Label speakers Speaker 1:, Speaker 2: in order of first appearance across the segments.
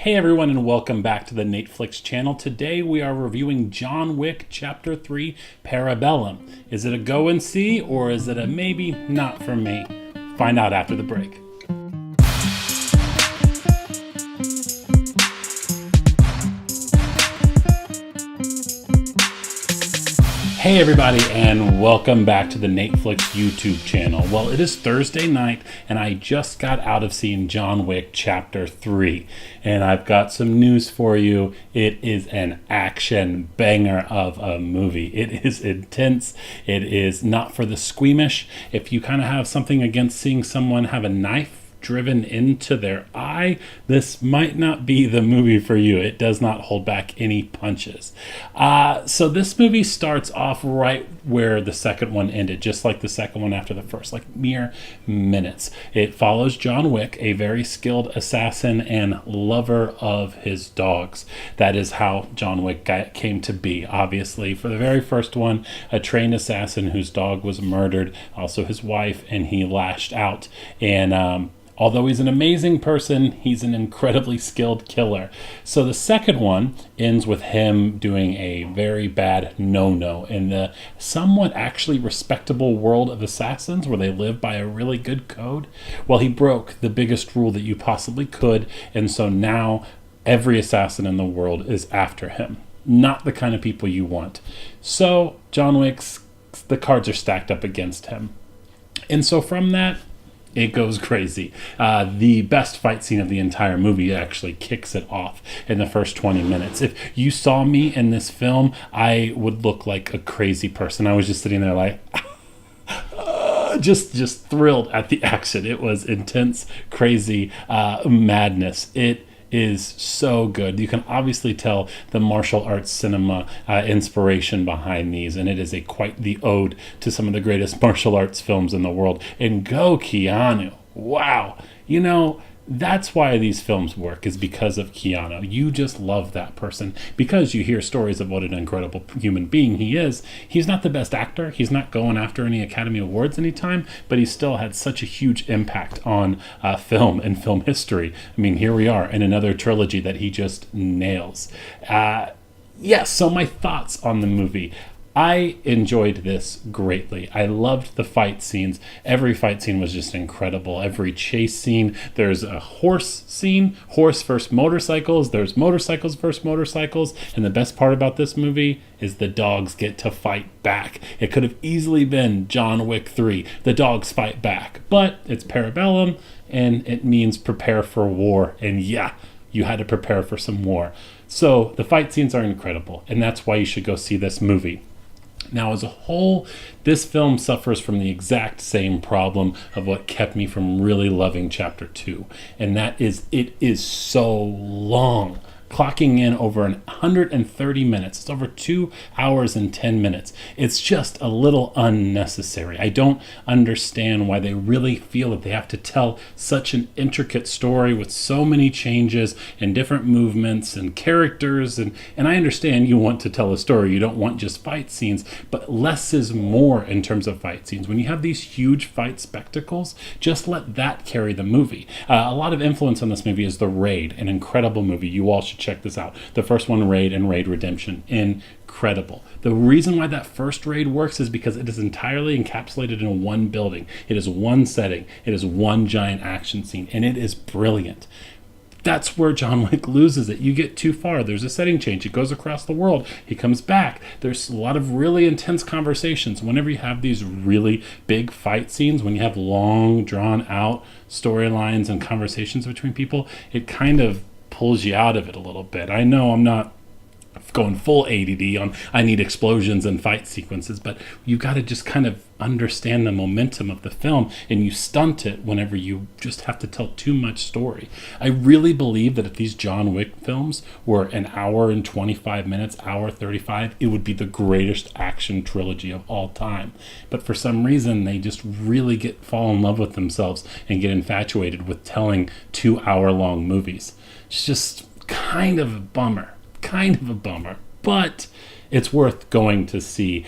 Speaker 1: Hey everyone, and welcome back to the NateFlix channel. Today we are reviewing John Wick Chapter 3, Parabellum. Is it a go and see, or is it a maybe not for me? Find out after the break. Hey everybody, and welcome back to the NateFlix YouTube channel. Well, it is Thursday night, and I just got out of seeing John Wick Chapter 3, and I've got some news for you. It is an action banger of a movie. It is intense. It is not for the squeamish. If you kind of have something against seeing someone have a knife driven into their eye, this might not be the movie for you. It does not hold back any punches. So this movie starts off right where the second one ended, just like the second one after the first, like mere minutes. It follows John Wick, a very skilled assassin and lover of his dogs. That is how John Wick came to be. Obviously, for the very first one, a trained assassin whose dog was murdered, also his wife, and he lashed out. And although he's an amazing person, he's an incredibly skilled killer. So the second one ends with him doing a very bad no-no in the somewhat actually respectable world of assassins where they live by a really good code. Well, he broke the biggest rule that you possibly could, and so now every assassin in the world is after him. Not the kind of people you want. So John Wick's, the cards are stacked up against him. And so from that, it goes crazy. The best fight scene of the entire movie actually kicks it off in the first 20 minutes. If you saw me in this film, I would look like a crazy person. I was just sitting there like, just thrilled at the action. It was intense, crazy madness. It is so good. You can obviously tell the martial arts cinema inspiration behind these, and it is quite the ode to some of the greatest martial arts films in the world. And go Keanu. Wow. You know, that's why these films work, is because of Keanu. You just love that person because you hear stories of what an incredible human being he is. He's not the best actor. He's not going after any Academy Awards anytime, but he still had such a huge impact on film and film history. I mean, here we are in another trilogy that he just nails. So my thoughts on the movie. I enjoyed this greatly. I loved the fight scenes. Every fight scene was just incredible. Every chase scene. There's a horse scene, horse versus motorcycles. There's motorcycles versus motorcycles. And the best part about this movie is the dogs get to fight back. It could have easily been John Wick 3. The dogs fight back. But it's Parabellum, and it means prepare for war. And yeah, you had to prepare for some war. So the fight scenes are incredible, and that's why you should go see this movie. Now, as a whole, this film suffers from the exact same problem of what kept me from really loving Chapter 2, and that is it is so long. Clocking in over 130 minutes. It's over 2 hours and 10 minutes. It's just a little unnecessary. I don't understand why they really feel that they have to tell such an intricate story with so many changes and different movements and characters. And I understand you want to tell a story. You don't want just fight scenes, but less is more in terms of fight scenes. When you have these huge fight spectacles, just let that carry the movie. A lot of influence on this movie is The Raid, an incredible movie. You all should check this out. The first one, Raid and Raid Redemption, incredible. The reason why that first Raid works is because it is entirely encapsulated in one building. It is one setting. It is one giant action scene, and it is brilliant. That's where John Wick loses it. You get too far. There's a setting change. It goes across the world. He comes back. There's a lot of really intense conversations. Whenever you have these really big fight scenes, when you have long, drawn-out storylines and conversations between people, it kind of pulls you out of it a little bit. I know I'm not going full ADD on I need explosions and fight sequences, but you got to just kind of understand the momentum of the film, and you stunt it whenever you just have to tell too much story. I really believe that if these John Wick films were an hour and 25 minutes, hour 35, it would be the greatest action trilogy of all time. But for some reason, they just really fall in love with themselves and get infatuated with telling 2-hour-long movies. It's just kind of a bummer, but it's worth going to see.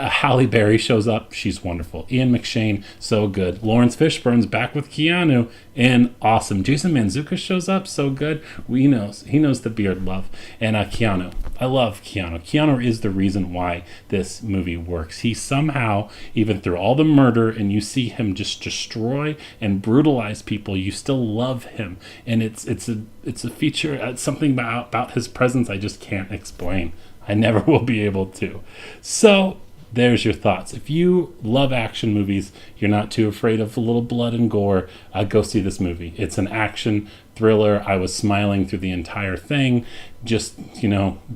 Speaker 1: Halle Berry shows up. She's wonderful. Ian McShane, so good. Lawrence Fishburne's back with Keanu, and awesome. Jason Mantzoukas shows up, so good. He knows the beard love. And Keanu. I love Keanu. Keanu is the reason why this movie works. He somehow, even through all the murder, and you see him just destroy and brutalize people, you still love him. And it's a feature, it's something about his presence I just can't explain. I never will be able to. So there's your thoughts. If you love action movies, you're not too afraid of a little blood and gore, go see this movie. It's an action thriller. I was smiling through the entire thing. Just,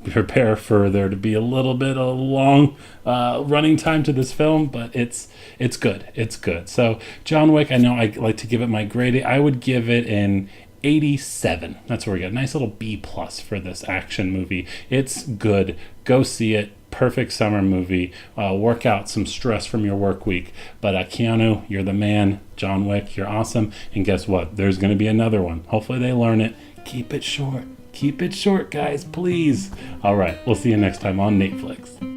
Speaker 1: prepare for there to be a little bit of long running time to this film, but it's good. It's good. So John Wick, I know I like to give it my grade. I would give it an 87. That's where we got a nice little B+ for this action movie. It's good. Go see it. Perfect summer movie. Work out some stress from your work week. But Keanu, you're the man. John Wick, you're awesome. And guess what? There's going to be another one. Hopefully they learn it. Keep it short. Keep it short, guys, please. All right. We'll see you next time on NateFlix.